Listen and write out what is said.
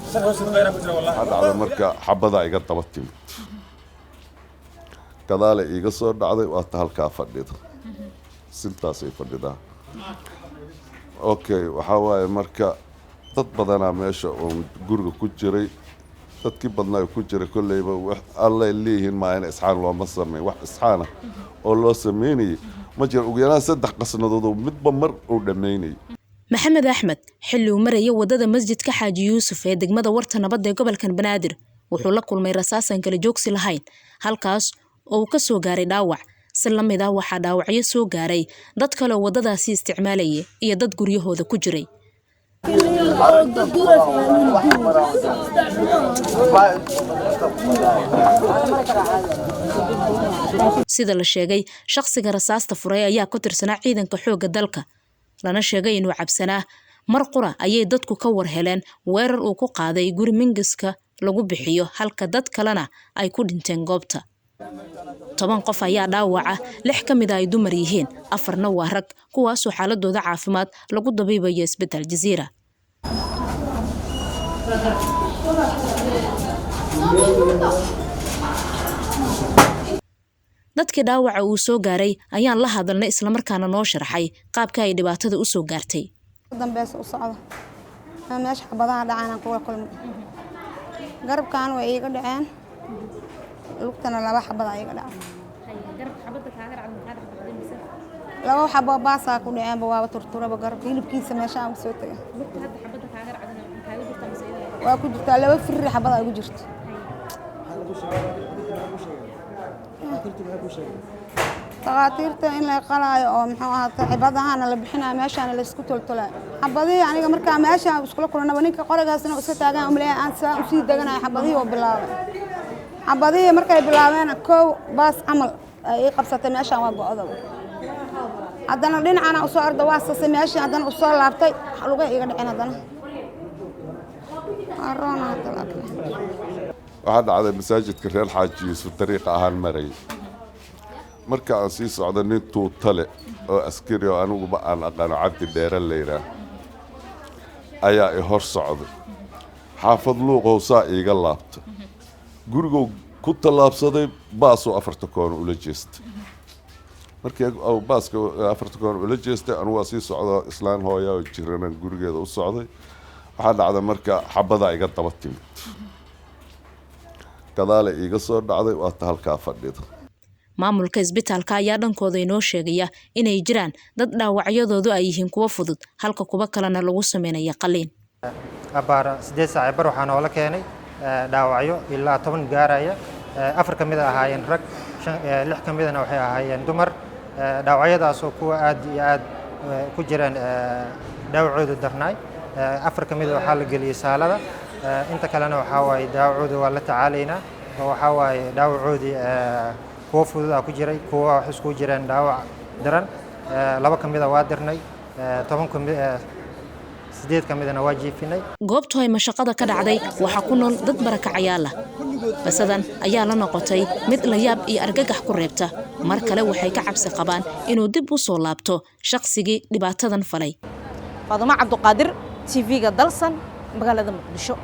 هذا على مركا حبذا إيجا طبتي كذلك إيجا صور دعدي وأتهل كافرديد سنتاسي فرديدا أوكي وحاواي مركا dad badanaa meesha oo guriga ku jiray dadkii badnaa ku jiray kullayba wax alla leeyihiin ma in isxaan loo masamay wax isxaana oo loo sameeyay ma jiro ugu yaraan 3 qasnadood oo midba mar uu dhameeyay maxamed axmed xilli uu marayay wadada masjidka xaaji yuusuf ee degmada warta nabad ee gobolkan banaadir wuxuu la kulmay rasaasan kala joogsi lahayn halkaas oo uu ka soo gaaray dhaawac si la mid ah waxa dhaawacyo soo gaaray dad kale wadadaasi isticmaalayay iyo dad guryahooda ku jiray sida la sheegay shakhsiga rasaasta furay ayaa ku tirsanaa ciidanka xoogga dalka lana sheegay inuu cabsanaa mar qura ayay dadku ka war heleen weerar uu ku qaaday guri mingiska lagu bixiyo halka dad kalena ay ku dhinteen goobta 10 qof ayaa dhaawaca 6 kamid ah ay dumar yihiin 4na waa rag kuwaas oo xaaladooda caafimaad lagu dabiibayo isbitaal Jazeera dadkii dhaawaca uu soo gaaray ayaan la hadalnay isla markaana noo sharaxay qaabka ay dhibaatada u soo gaartay dambeys u socdo meesha xabadaha dhacaan kuwa kulmay garabkan way iga dhaceen lugtana laba xabad ayaga dhacay garab xabada kaaga dhacday maxaa dhacday laba xabo baasa ku dhaceen waa turturaba garab hilibkiisa meesha aan soo tagay lugta hadda xabada kaaga dhacday kaaga jirta mas'uuliyad waa ku jirta laba firri xabada ay ku jirto taqaatiirta in la qalaayo oo muxuu ahaa xibadahan la bixinaa meeshaan la isku toltolay xabadii aniga markaa meesha isku kulana ninka qoragaasna iska taagan umleey aan saa u sii daganaay xabadii oo bilaabay xabadii markay bilaabeen koow baas amal ay qabsatay meeshaan waa go'do haddana dhinacana u soo arda waa sasay meesha haddana u soo laabtay luga iga dhicin haddana arona waxa dhacday masaajidka reer xaaji yuusuf dariiqa ahaan maray marka aan sii socdo nin tuutale oo askari oo anuguba aan aqaano cabdi dheere leeyahay ayaa i hor socday xaafad luuqow saa iiga laabta guriga ku talaabsaday baasoo 4 koon ula jeestay markii uu baaska 4 koon ula jeestay anu waa sii socdo islaan hooyo oo jirana gurigeeda u socday waxa dhacday marka xabada iga daba timid kadaale iga soo dhacday waa halka fadhida maamulka isbitaalka ayaa dhankooda inoo sheegaya inay jiraan dad dhaawacyadoodu ay yihiin kuwa fudud halka kuwa kalena lagu sameeyo qaliin abaara 8 saac bar waxaan oo la keenay dhaawacyo ilaa 10 gaaraya 4 kamid ah ahaayeen rag 6 kamidna waxay ahaayeen dumar dhaawacyadaas oo kuwa aad iyo aad ku jiraan dhaawacooda darnaay 4 kamid waxa la geliyay saalada inta kalena waxa way dhaawacooda waa la tacaaleynaa oo waxa way dhaawacoodii kuwa fudud ku jiray kuwa wax isku jireen dhaawac daran 2 kamid waa dirnay 10 kamid 8 kamidna waa jiifinay goobtu ay mashaqada ka dhacday waxa ku nool dad barakacayaal ah basadan ayaa la noqotay mid la yaab iyo argagax ku reebta mar kale waxay ka cabsi qabaan inuu dib u soo laabto shaqsigii dhibaatadan falay Faaduma Cabduqaadir TV-ga dalsan magaalada Muqdisho.